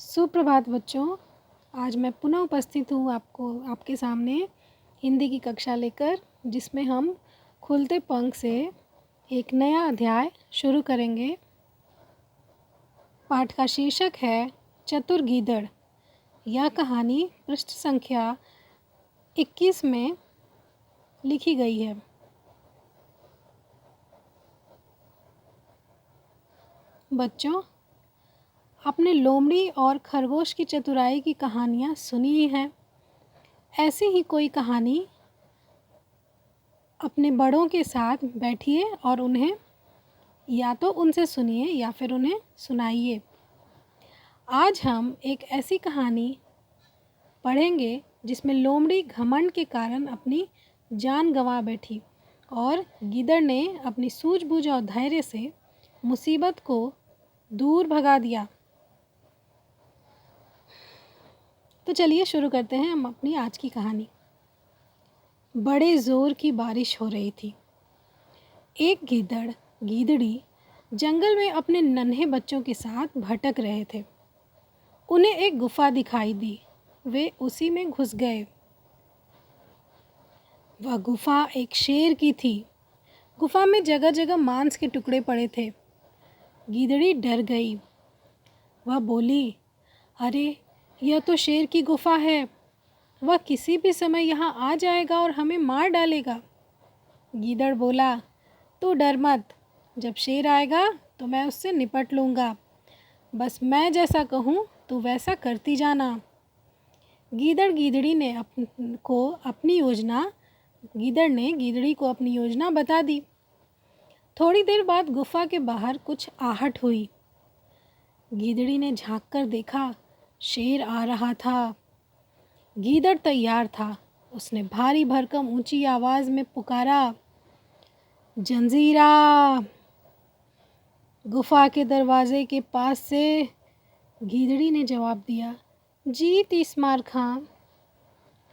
सुप्रभात बच्चों। आज मैं पुनः उपस्थित हूँ आपके सामने हिंदी की कक्षा लेकर, जिसमें हम खुलते पंख से एक नया अध्याय शुरू करेंगे। पाठ का शीर्षक है चतुर गीदड़। यह कहानी पृष्ठ संख्या 21 में लिखी गई है। बच्चों, आपने लोमड़ी और खरगोश की चतुराई की कहानियाँ सुनी ही हैं। ऐसी ही कोई कहानी अपने बड़ों के साथ बैठिए और उन्हें या तो उनसे सुनिए या फिर उन्हें सुनाइए। आज हम एक ऐसी कहानी पढ़ेंगे जिसमें लोमड़ी घमंड के कारण अपनी जान गंवा बैठी और गीदड़ ने अपनी सूझबूझ और धैर्य से मुसीबत को दूर भगा दिया। तो चलिए शुरू करते हैं हम अपनी आज की कहानी। बड़े ज़ोर की बारिश हो रही थी। एक गीदड़ गीदड़ी जंगल में अपने नन्हे बच्चों के साथ भटक रहे थे। उन्हें एक गुफा दिखाई दी। वे उसी में घुस गए। वह गुफा एक शेर की थी। गुफा में जगह जगह मांस के टुकड़े पड़े थे। गीदड़ी डर गई। वह बोली, अरे यह तो शेर की गुफा है। वह किसी भी समय यहाँ आ जाएगा और हमें मार डालेगा। गीदड़ बोला, तू डर मत। जब शेर आएगा तो मैं उससे निपट लूँगा। बस मैं जैसा कहूँ तू वैसा करती जाना। गीदड़ ने गीदड़ी को अपनी योजना बता दी। थोड़ी देर बाद गुफा के बाहर कुछ आहट हुई। गीदड़ी ने झांक कर देखा, शेर आ रहा था। गीदड़ तैयार था। उसने भारी भरकम ऊंची आवाज में पुकारा, जंजीरा। गुफा के दरवाजे के पास से गीदड़ी ने जवाब दिया, जी तीसमार खां।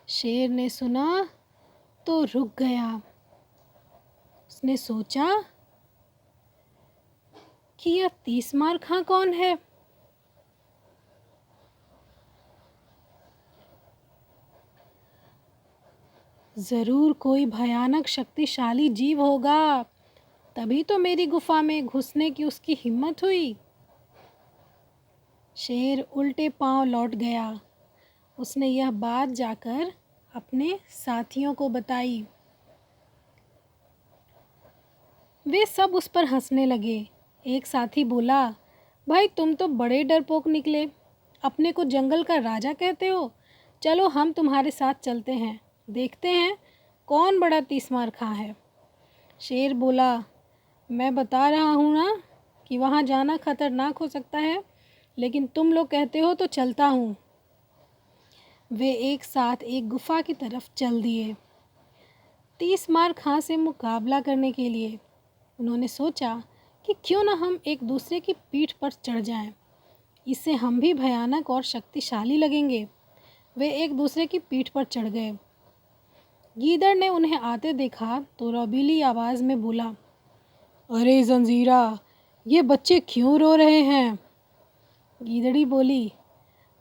शेर ने सुना तो रुक गया। उसने सोचा कि यह तीसमार खां कौन है। ज़रूर कोई भयानक शक्तिशाली जीव होगा, तभी तो मेरी गुफा में घुसने की उसकी हिम्मत हुई। शेर उल्टे पांव लौट गया। उसने यह बात जाकर अपने साथियों को बताई। वे सब उस पर हंसने लगे। एक साथी बोला, भाई तुम तो बड़े डरपोक निकले। अपने को जंगल का राजा कहते हो। चलो हम तुम्हारे साथ चलते हैं, देखते हैं कौन बड़ा तीसमार खां है। शेर बोला, मैं बता रहा हूँ ना कि वहाँ जाना खतरनाक हो सकता है, लेकिन तुम लोग कहते हो तो चलता हूँ। वे एक साथ एक गुफा की तरफ चल दिए। तीसमार खां से मुकाबला करने के लिए उन्होंने सोचा कि क्यों ना हम एक दूसरे की पीठ पर चढ़ जाएं। इससे हम भी भयानक और शक्तिशाली लगेंगे। वे एक दूसरे की पीठ पर चढ़ गए। गीदड़ ने उन्हें आते देखा तो रौबीली आवाज़ में बोला, अरे जंजीरा, ये बच्चे क्यों रो रहे हैं। गीदड़ी बोली,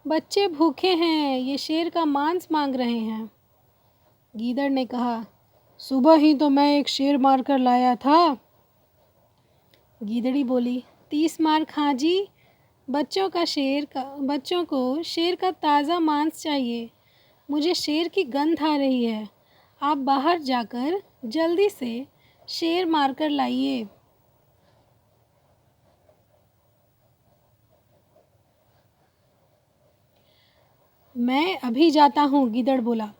बच्चे भूखे हैं, ये शेर का मांस मांग रहे हैं। गीदड़ ने कहा, सुबह ही तो मैं एक शेर मार कर लाया था। गीदड़ी बोली, तीसमार खां जी, बच्चों को शेर का ताज़ा मांस चाहिए। मुझे शेर की गंध आ रही है। आप बाहर जाकर जल्दी से शेर मार कर लाइए। मैं अभी जाता हूँ, गीदड़ बोला।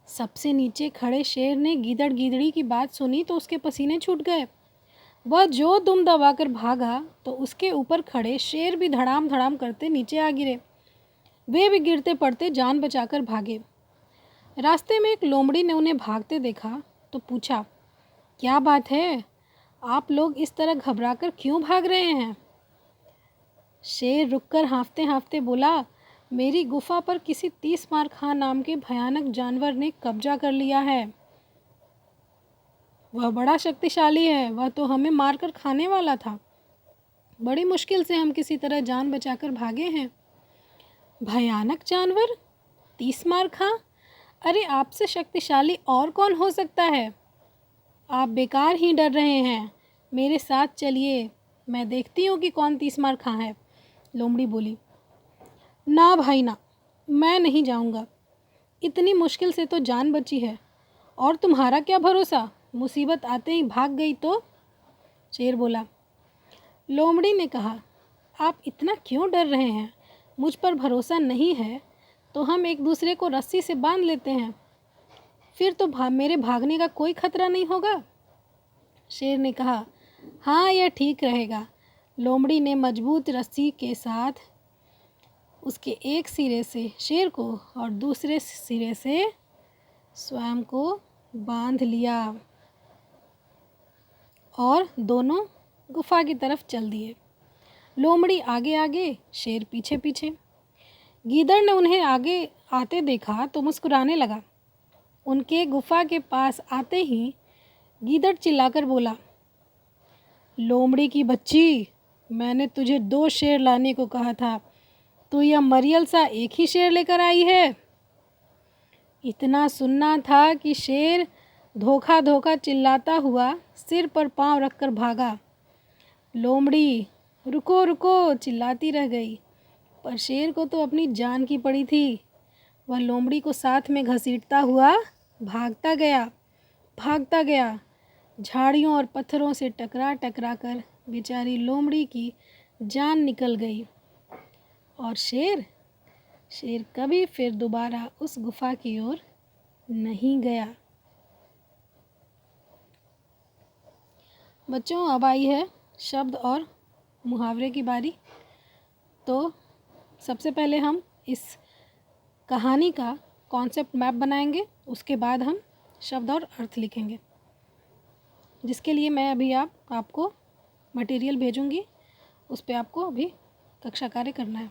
सबसे नीचे खड़े शेर ने गीदड़ गीदड़ी की बात सुनी तो उसके पसीने छूट गए। वह जो दुम दबाकर भागा तो उसके ऊपर खड़े शेर भी धड़ाम धड़ाम करते नीचे आ गिरे। वे भी गिरते पड़ते जान बचाकर भागे। रास्ते में एक लोमड़ी ने उन्हें भागते देखा तो पूछा, क्या बात है, आप लोग इस तरह घबराकर क्यों भाग रहे हैं। शेर रुककर हाँफते हाँफते बोला, मेरी गुफा पर किसी तीसमार खां नाम के भयानक जानवर ने कब्जा कर लिया है। वह बड़ा शक्तिशाली है। वह तो हमें मारकर खाने वाला था। बड़ी मुश्किल से हम किसी तरह जान बचाकर भागे हैं। भयानक जानवर, 30 मार खा? अरे आपसे शक्तिशाली और कौन हो सकता है? आप बेकार ही डर रहे हैं। मेरे साथ चलिए, मैं देखती हूँ कि कौन 30 मार खा है। लोमड़ी बोली। ना भाई ना, मैं नहीं जाऊँगा। इतनी मुश्किल से तो जान बची है, और तुम्हारा क्या भरोसा, मुसीबत आते ही भाग गई तो? शेर बोला। लोमड़ी ने कहा, आप इतना क्यों डर रहे हैं? मुझ पर भरोसा नहीं है तो हम एक दूसरे को रस्सी से बांध लेते हैं, फिर तो मेरे भागने का कोई खतरा नहीं होगा। शेर ने कहा, हाँ यह ठीक रहेगा। लोमड़ी ने मजबूत रस्सी के साथ उसके एक सिरे से शेर को और दूसरे सिरे से स्वयं को बांध लिया और दोनों गुफा की तरफ चल दिए। लोमड़ी आगे आगे, शेर पीछे पीछे। गीदड़ ने उन्हें आगे आते देखा तो मुस्कुराने लगा। उनके गुफा के पास आते ही गीदड़ चिल्लाकर बोला, लोमड़ी की बच्ची, मैंने तुझे 2 शेर लाने को कहा था, तू यह मरियल सा एक ही शेर लेकर आई है। इतना सुनना था कि शेर धोखा धोखा चिल्लाता हुआ सिर पर पांव रखकर भागा। लोमड़ी रुको रुको चिल्लाती रह गई, पर शेर को तो अपनी जान की पड़ी थी। वह लोमड़ी को साथ में घसीटता हुआ भागता गया। झाड़ियों और पत्थरों से टकरा टकरा कर बेचारी लोमड़ी की जान निकल गई, और शेर कभी फिर दोबारा उस गुफा की ओर नहीं गया। बच्चों, अब आई है शब्द और मुहावरे की बारी। तो सबसे पहले हम इस कहानी का कॉन्सेप्ट मैप बनाएंगे, उसके बाद हम शब्द और अर्थ लिखेंगे, जिसके लिए मैं अभी आपको मटेरियल भेजूंगी। उस पर आपको अभी कक्षा कार्य करना है।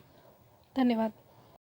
धन्यवाद।